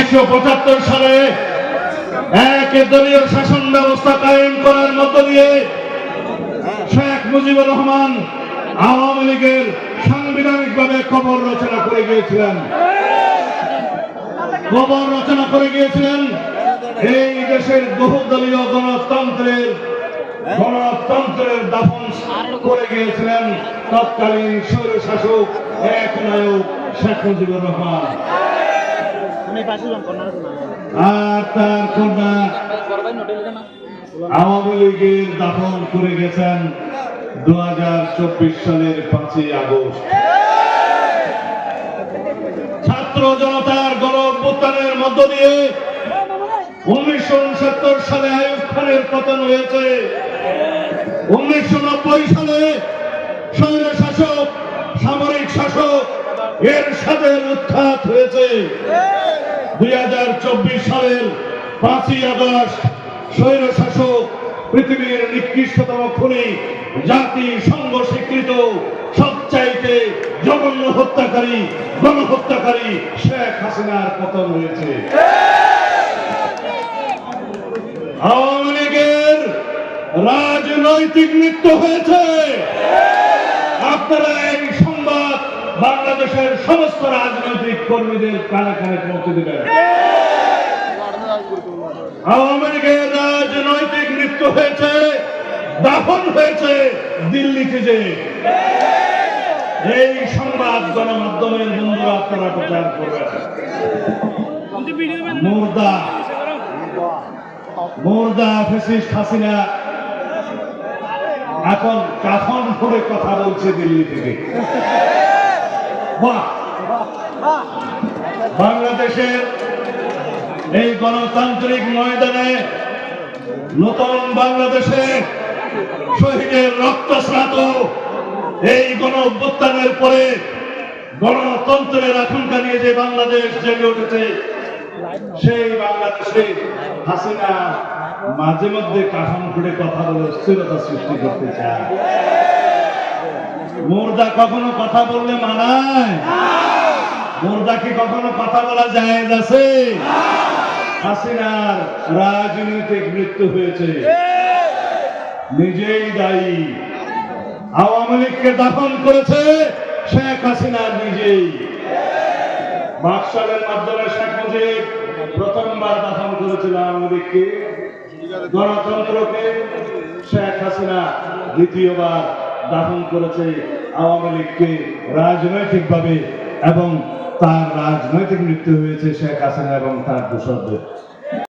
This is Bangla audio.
1975 সালে এক দলীয় শাসন ব্যবস্থা কায়েম করার মধ্য দিয়ে শেখ মুজিবুর রহমান আওয়ামী লীগের সাংবিধানিকভাবে কবর রচনা করে গিয়েছিলেন। এই দেশের বহুদলীয় গণতন্ত্রের দাফন করে গিয়েছিলেন তৎকালীন স্বৈর শাসক এক নায়ক শেখ মুজিবুর রহমান। আর তার কন্যা আওয়ামী লীগের দাফন করে গেছেন 2024 সালের 5ই আগস্ট। ছাত্র জনতার গণ অভ্যুত্থানের মধ্য দিয়ে 1969 সালে আইয়ুব খানের পতন হয়েছে। 1990 সালে স্বৈর শাসক সামরিক শাসক এরশাদের উৎখাত হয়েছে। 2024 সালের 5ই আগস্ট স্বৈর শাসক পৃথিবীর নিকৃষ্টতম খুনি জাতিসংঘ স্বীকৃত সবচাইতে জঘন্য গণহত্যাকারী শেখ হাসিনার পতন হয়েছে। আওয়ামী লীগের রাজনৈতিক মৃত্যু হয়েছে। আপনারা এই সংবাদ বাংলাদেশের সমস্ত রাজনৈতিক কর্মীদের কানে কানে পৌঁছে দেবেন। আওয়ামী লীগের রাজনৈতিক মৃত্যু হয়েছে, দাফন হয়েছে দিল্লিতে। যে এই সংবাদ গণমাধ্যমের বন্ধুরা আপনারা প্রচার করবেন। মুর্দা ফ্যাসিস্ট হাসিনা এখন কাফন পরে কথা বলছে দিল্লি থেকে। বাংলাদেশের এই গণতান্ত্রিক ময়দানে নতুন বাংলাদেশে শহীদের রক্তস্নাত এই গণ অভ্যুত্থানের পরে গণতন্ত্রের আকাঙ্ক্ষা নিয়ে যে বাংলাদেশ জেগে উঠেছে, সেই বাংলাদেশে হাসিনা মাঝে মধ্যে কাফন খুঁড়ে কথা বলে অস্থিরতা সৃষ্টি করতে চায়। মুর্দা কখনো কথা বললে মানায়? মুর্দা কি কখনো কথা বলা জায়েজ আছে? হাসিনার রাজনৈতিক মৃত্যু হয়েছে, নিজেই দায়ী। আওয়ামী লীগকে দাফন করেছে শেখ হাসিনা নিজেই। বাকশালের মাধ্যমে শেখ মুজিব প্রথমবার দাফন করেছিল আওয়ামী লীগকে, গণতন্ত্রকে। শেখ হাসিনা দ্বিতীয়বার দাফন করেছে আওয়ামী লীগকে রাজনৈতিকভাবে, এবং তার রাজনৈতিক মৃত্যু হয়েছে শেখ হাসিনা এবং তার দোসরদের।